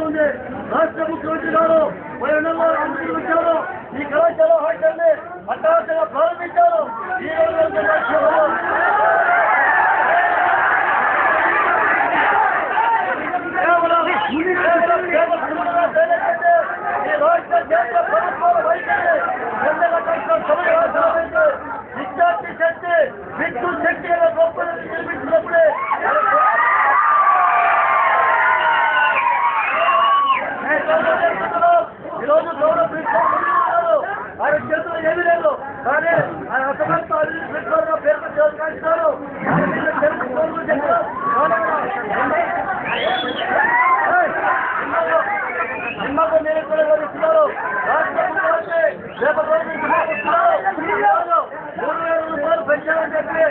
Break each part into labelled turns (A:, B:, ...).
A: ఉంది రాష్ట్ర ముఖ్యమంత్రి గారు అందరూ వచ్చారు. ఈ కళాశాల హాస్టల్ని అట్టహాసంగా ప్రారంభించారు. ఈ విద్యార్థి శక్తి విద్యుత్ శక్తి గొప్ప నిర్మించినప్పుడే ఈరోజు గౌరవ ప్రిన్సిపాల్ ఆయన చేతులు ఏమీ లేదు. కానీ ఆయన అసమర్థ ప్రిన్సిపాల్ గా పేరు చేస్తున్నారు. నిమ్మకు మీరు కూడా ఇస్తున్నారు. రాష్ట్ర ముఖ్యమంత్రి రేపటి రోజు ₹3,000 పెంచాలని చెప్పి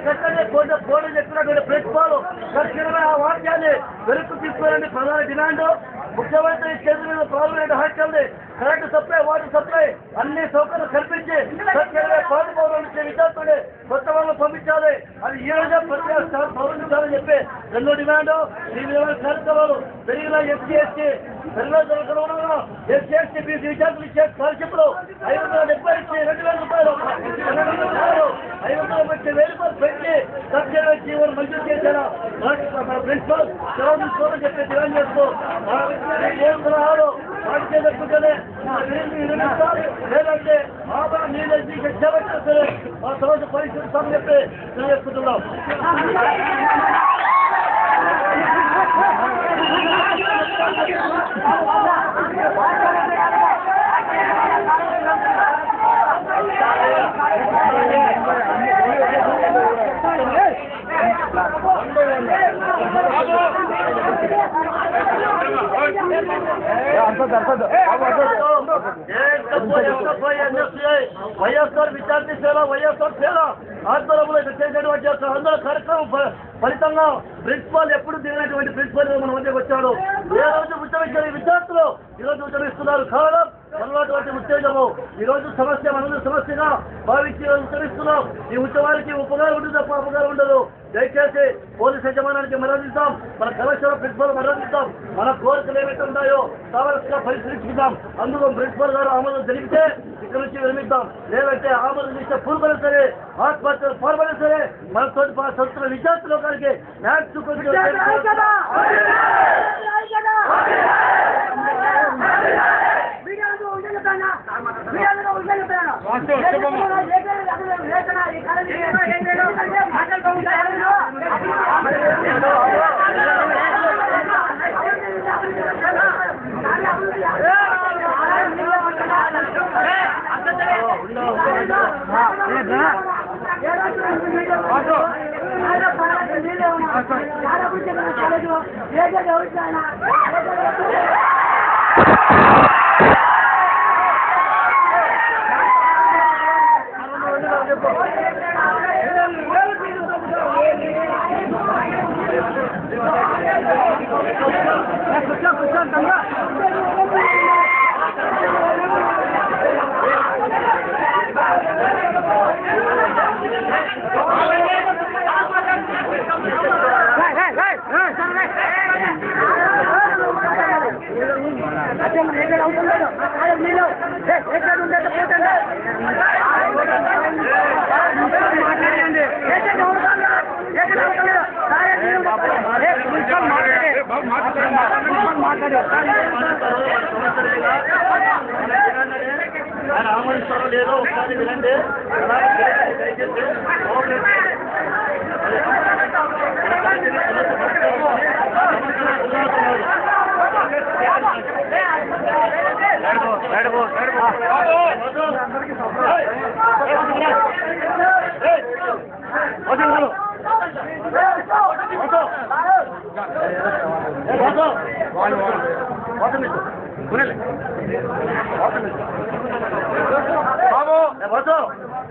A: కట్టనే పోటీ చెప్పినటువంటి ప్రిన్సిపాల్ తక్షణమే ఆ వాక్యాన్ని వెనక్కు తీసుకోవాలని ప్రధాన డిమాండ్. ముఖ్యమంత్రి చేతుల మీద పార్లమెంట్ హాస్టల్ని కరెంటు సప్లై వాటర్ సప్లై అన్ని సౌకర్యాలు కల్పించి తక్షణమే పాల్గొనాలని విద్యార్థులు కొత్త వాళ్ళు పంపించాలి. అది ఈ రోజే ప్రవేశించాలని చెప్పి రెండో డిమాండ్. ఈ విధమైన కార్యక్రమాలు పెరిగిన ఎస్సీ ఎస్టీ బీసీ విద్యార్థులు ఇచ్చే స్కాలర్షిప్లు 570 ఇచ్చి ₹2,000 510,000 పెంచి తక్షణమే జీవనం మంజూరు చేశారు. ప్రిన్సిపల్ సెలవు తీసుకోవాలని చెప్పి డిమాండ్ చేస్తూ లేదంటే ఆభరణ నీళ్ళు క్షమించాలి సరే ఆ సమస్య పరిస్థితి చెప్పి తెలియజేసుకుంటున్నాం. వైఎస్ఆర్ విద్యార్థి సేవ వైఎస్ఆర్ సేవ ఆధ్వర్యంలో చేసేటువంటి అందరూ కార్యక్రమం ఫలితంగా ప్రిన్సిపాల్ ఎప్పుడు తిరిగినటువంటి ప్రిన్సిపాల్ మన మధ్యకు వచ్చాడు. ఏ రోజు ఉద్యమించిన విద్యార్థులు ఈరోజు ఉద్యమిస్తున్నారు. కారణం మనటువంటి ఉత్తేజము. ఈరోజు సమస్య మనందరూ సమస్యగా భావించి ఉత్తరిస్తున్నాం. ఈ ఉద్యమానికి ఉపకారం ఉంటుంది తప్ప అపకారం ఉండదు. దయచేసి పోలీస్ యజమానానికి మర్యాదిద్దాం. మన కళాశాల ప్రిన్సిపల్ మర్యాదిద్దాం. మన కోరికలు ఏవైతే ఉన్నాయో కావాల్సిగా పరిశీలించుకుందాం. అందులో ప్రిన్సిపల్ గారు ఆమోదం తెలిపితే ఇక్కడ నుంచి విరమిద్దాం. లేదంటే ఆమోదం చేస్తే పూర్వమైనా సరే ఆత్మహత్యలు పూర్వమైనా సరే మన తోటి సంస్థల విద్యార్థుల లోకానికి న్యాయం చూపించారు. ఆమోదించడం లేదో ఒకసారి వినండి.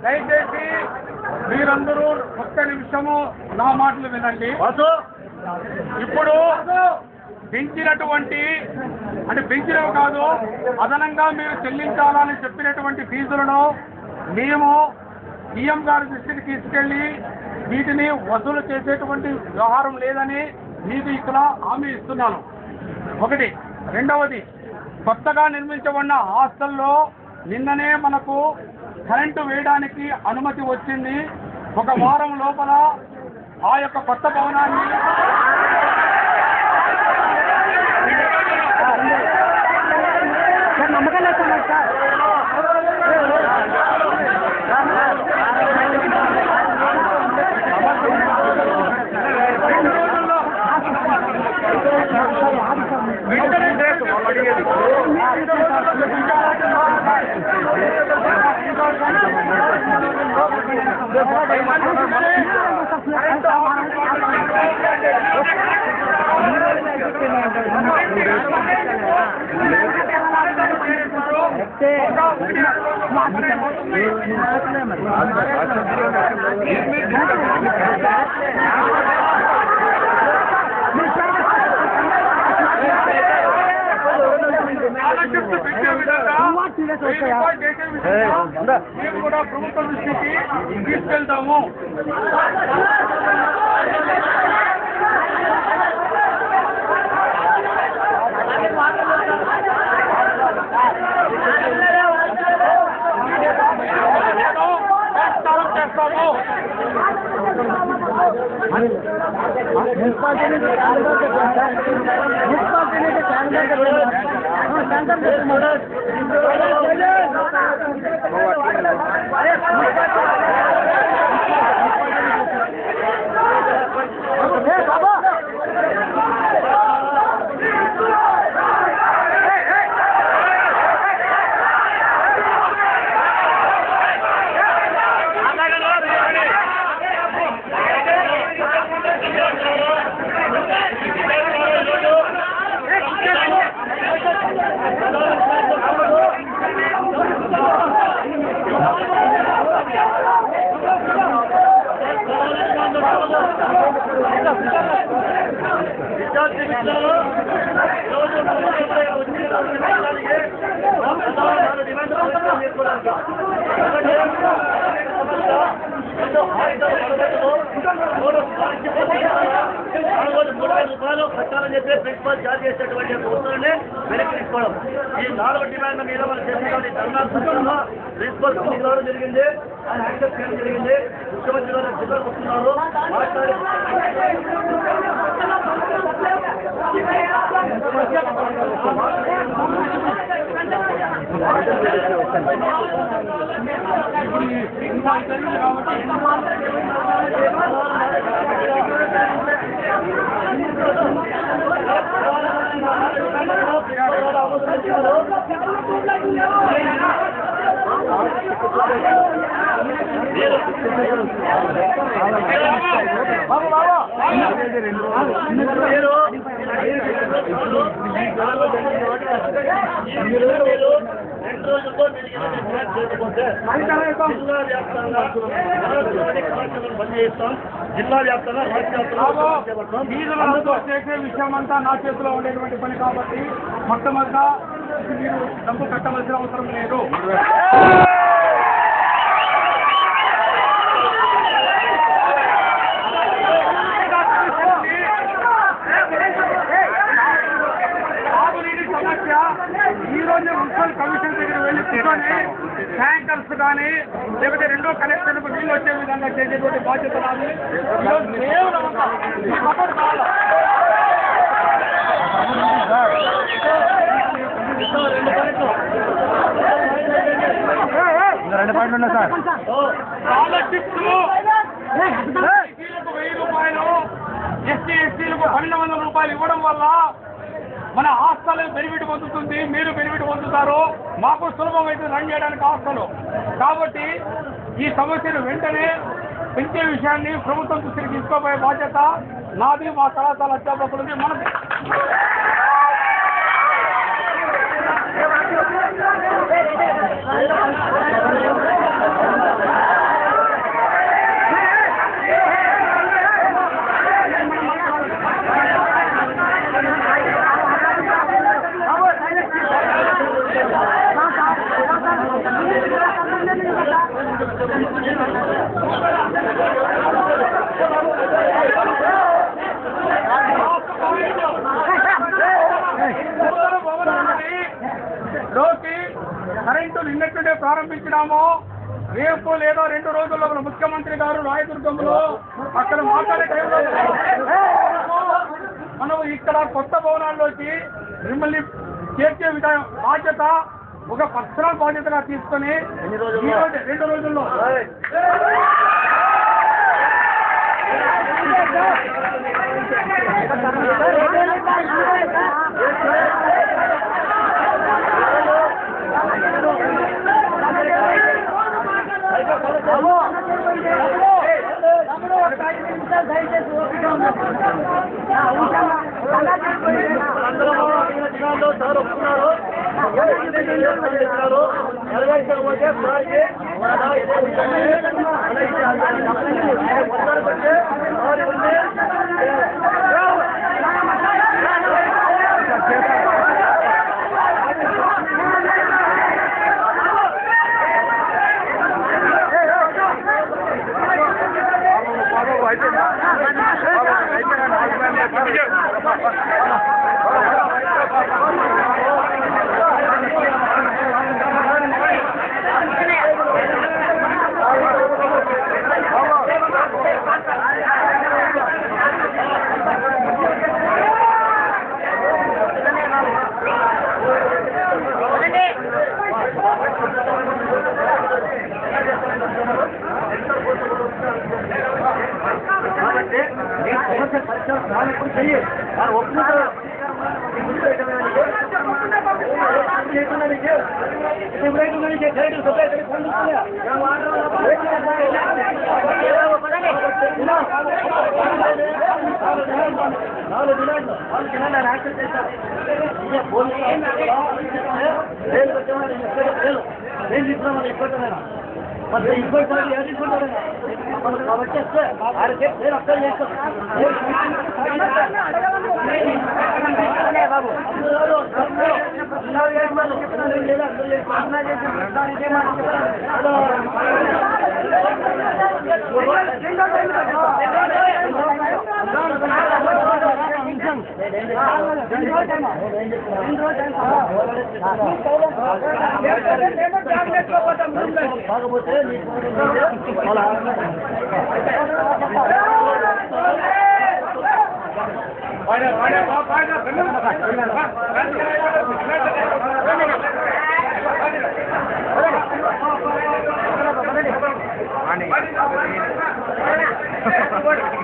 B: దయచేసి మీరందరూ ఒక్క నిమిషము నా మాటలు వినండి. ఇప్పుడు పెంచినటువంటి అంటే పెంచినవి కాదు, అదనంగా మీరు చెల్లించాలని చెప్పినటువంటి ఫీజులను మేము సీఎం గారి దృష్టికి తీసుకెళ్లి వీటిని వసూలు చేసేటువంటి వ్యవహారం లేదని మీకు ఇక్కడ హామీ ఇస్తున్నాను. ఒకటి. రెండవది, కొత్తగా నిర్మించబడిన హాస్టల్లో నిన్ననే మనకు కరెంటు వేయడానికి అనుమతి వచ్చింది. ఒక వారం లోపల ఆ యొక్క కొత్త భవనాన్ని
C: నమ్మకం లేదు సార్.
B: మేము కూడా ప్రభుత్వ దృష్టికి తీసుకెళ్తాము. చేస్తాము.
A: ప్రచారం చెప్పి ప్రిన్సిపల్ జారీ చేసేటువంటి ఉత్తర్వులనే వెనక్కి తీసుకోవడం. ఈ 4 డిమాండ్ల మీద మనం చేసినటువంటి ధర్నా సందర్భంగా ప్రిన్సిపల్ రావడం జరిగింది. ఆయన యాక్సెప్ట్ చేయడం జరిగింది. ముఖ్యమంత్రి గారు జిల్లాకు వస్తున్నారు. జిల్లా వ్యాప్తంగా
B: చేసే విషయం అంతా నా చేతిలో ఉండేటువంటి పని కాబట్టి మొట్టమొదట మీరు డబ్బు కట్టవలసిన అవసరం లేదు. ఈ రోజు మున్సిపల్ కమిషన్ దగ్గర వెళ్ళి కూర్చొని ట్యాంకర్స్ కానీ లేకపోతే 2వ కనెక్షన్కు నీళ్ళు వచ్చే విధంగా చేసేటువంటి బాధ్యత నాది. ఈరోజు కేవలం
C: రెండు పాయింట్లు ఉన్నాయి సార్.
B: స్కాలర్షిప్స్ 1000 రూపాయలు, ఎస్సీ ఎస్టీలకు 1200 రూపాయలు ఇవ్వడం వల్ల మన హాస్టల్ బెనిఫిట్ పొందుతుంది, మీరు బెనిఫిట్ పొందుతారు, మాకు సులభమైతే రన్ చేయడానికి హాస్టల్. కాబట్టి ఈ సమస్యను వెంటనే పెంచే విషయాన్ని ప్రభుత్వం దృష్టికి తీసుకోబోయే బాధ్యత నాది, మా కళాశాల అధ్యాపకులది, మనది. లోకి కరెంటు నిన్నట్టుండే ప్రారంభించినాము. రేపు లేదా 2 రోజుల్లో మన ముఖ్యమంత్రి గారు రాయదుర్గంలో అక్కడ మాట్లాడే టైంలో మనం ఇక్కడ కొత్త భవనాల్లోకి మిమ్మల్ని చేర్చే బాధ్యత ఒక పర్సనల్ బాధ్యతగా తీసుకొని 2 రోజుల్లో
A: సార్ ఒప్పుకున్నారు. కాబట్టి ఒప్పుకుంటారు. కాబట్టి అర్థం చేస్తాం బాబు కాకపోతే
B: Money.